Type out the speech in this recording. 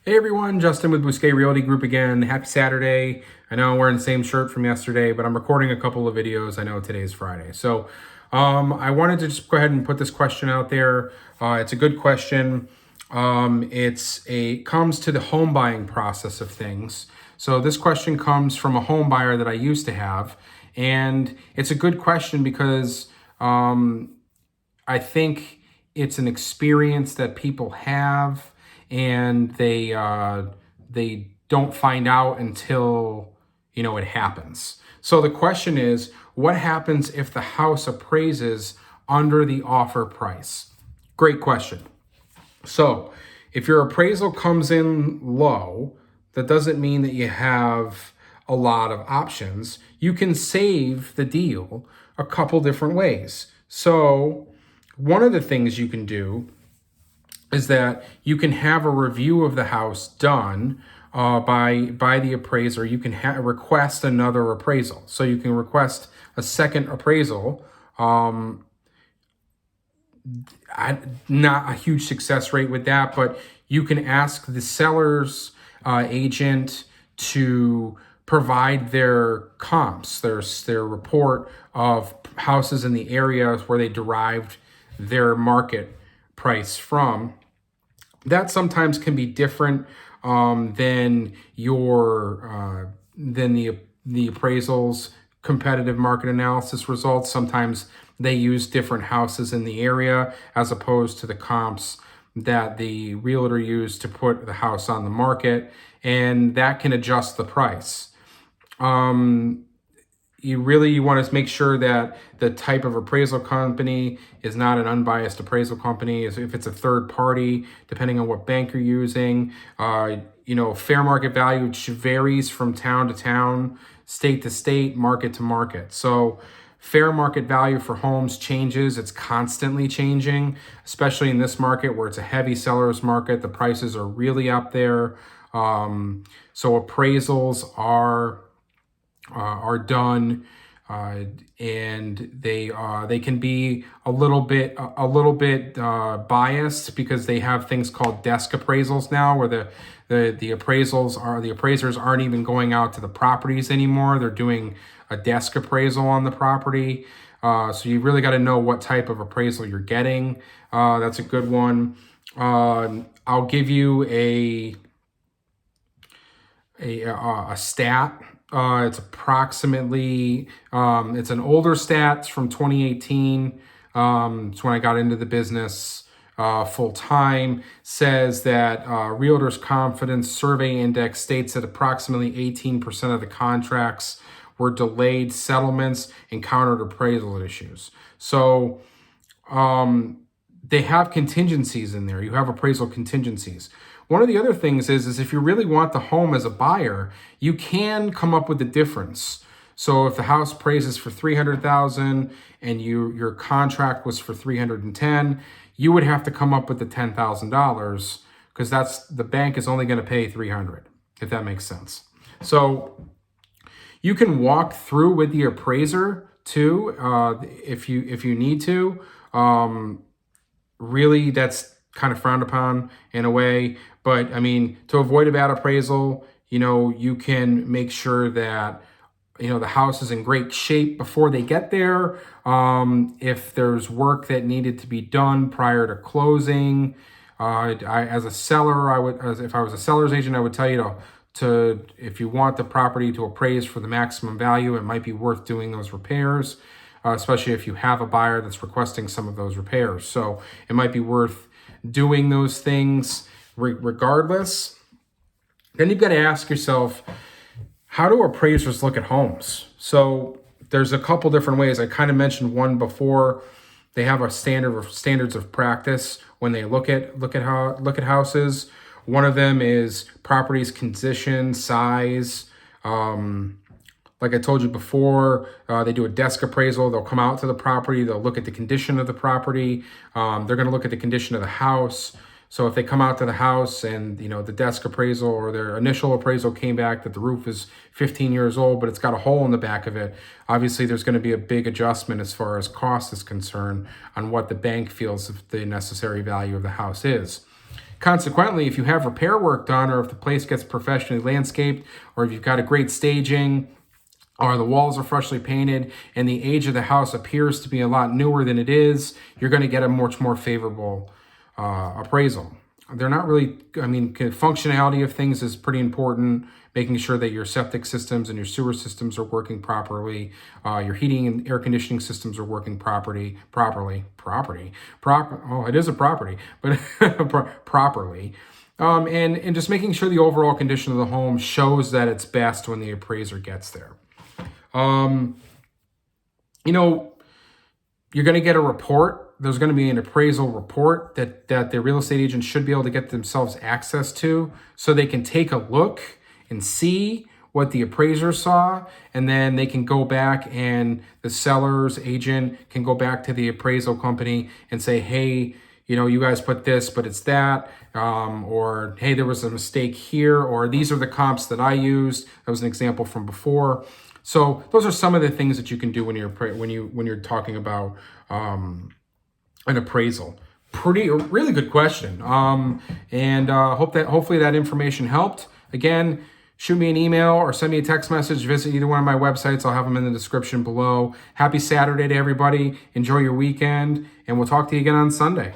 Hey everyone, Justin with Bousquet Realty Group again. Happy Saturday. I know I'm wearing the same shirt from yesterday, but I'm recording a couple of videos. I know today's Friday. So I wanted to just go ahead and put this question out there. It's a good question. Comes to the home buying process of things. So this question comes from a home buyer that I used to have. And it's a good question because I think it's an experience that people have, and they don't find out until it happens. So the question is, what happens if the house appraises under the offer price? Great question. So if your appraisal comes in low, that doesn't mean that you have a lot of options. You can save the deal a couple different ways. So one of the things you can do is that you can have a review of the house done by the appraiser. You can request another appraisal. So you can request a second appraisal. Not a huge success rate with that, but you can ask the seller's agent to provide their comps, their report of houses in the areas where they derived their market price from. That sometimes can be different than the appraisal's competitive market analysis results. Sometimes they use different houses in the area as opposed to the comps that the realtor used to put the house on the market, and that can adjust the price. You want to make sure that the type of appraisal company is not an unbiased appraisal company. If it's a third party, depending on what bank you're using, fair market value varies from town to town, state to state, market to market. So fair market value for homes changes. It's constantly changing, especially in this market where it's a heavy seller's market. The prices are really up there. So appraisals are done, and they can be a little bit biased because they have things called desk appraisals now, where the appraisers aren't even going out to the properties anymore. They're doing a desk appraisal on the property. So you really got to know what type of appraisal you're getting. That's a good one. I'll give you a stat. It's approximately, it's an older stat. It's from 2018. It's when I got into the business full time. Says that Realtor's Confidence Survey Index states that approximately 18% of the contracts were delayed settlements, encountered appraisal issues. So they have contingencies in there. You have appraisal contingencies. One of the other things is if you really want the home as a buyer, you can come up with the difference. So if the house appraises for $300,000 and your contract was for $310,000, you would have to come up with the $10,000 because the bank is only going to pay $300,000, if that makes sense. So you can walk through with the appraiser too, if you need to. Really, that's kind of frowned upon in a way. But I mean, to avoid a bad appraisal, you can make sure that the house is in great shape before they get there. If there's work that needed to be done prior to closing, as a seller, if I was a seller's agent, I would tell you to if you want the property to appraise for the maximum value, it might be worth doing those repairs, especially if you have a buyer that's requesting some of those repairs. So it might be worth doing those things regardless. Then you've got to ask yourself, how do appraisers look at homes? So there's a couple different ways. I kind of mentioned one before. They have a standards of practice when they look at houses. One of them is property's condition, size. Like I told you before, they do a desk appraisal. They'll come out to the property. They'll look at the condition of the property. They're going to look at the condition of the house. So if they come out to the house and the desk appraisal or their initial appraisal came back that the roof is 15 years old, but it's got a hole in the back of it, obviously there's going to be a big adjustment as far as cost is concerned on what the bank feels the necessary value of the house is. Consequently, if you have repair work done, or if the place gets professionally landscaped, or if you've got a great staging, or the walls are freshly painted and the age of the house appears to be a lot newer than it is, you're going to get a much more favorable appraisal. They're not really, I mean, functionality of things is pretty important. Making sure that your septic systems and your sewer systems are working properly, your heating and air conditioning systems are working properly. Oh, it is a property, but properly. And just making sure the overall condition of the home shows that it's best when the appraiser gets there. You know, you're going to get a report. There's going to be an appraisal report that the real estate agent should be able to get themselves access to, so they can take a look and see what the appraiser saw, and then they can go back, and the seller's agent can go back to the appraisal company and say, hey, you know, you guys put this, but it's that, or hey, there was a mistake here, or these are the comps that I used. That was an example from before. So those are some of the things that you can do when you're talking about an appraisal. Really good question. Hopefully that information helped. Again, shoot me an email or send me a text message. Visit either one of my websites. I'll have them in the description below. Happy Saturday to everybody. Enjoy your weekend, and we'll talk to you again on Sunday.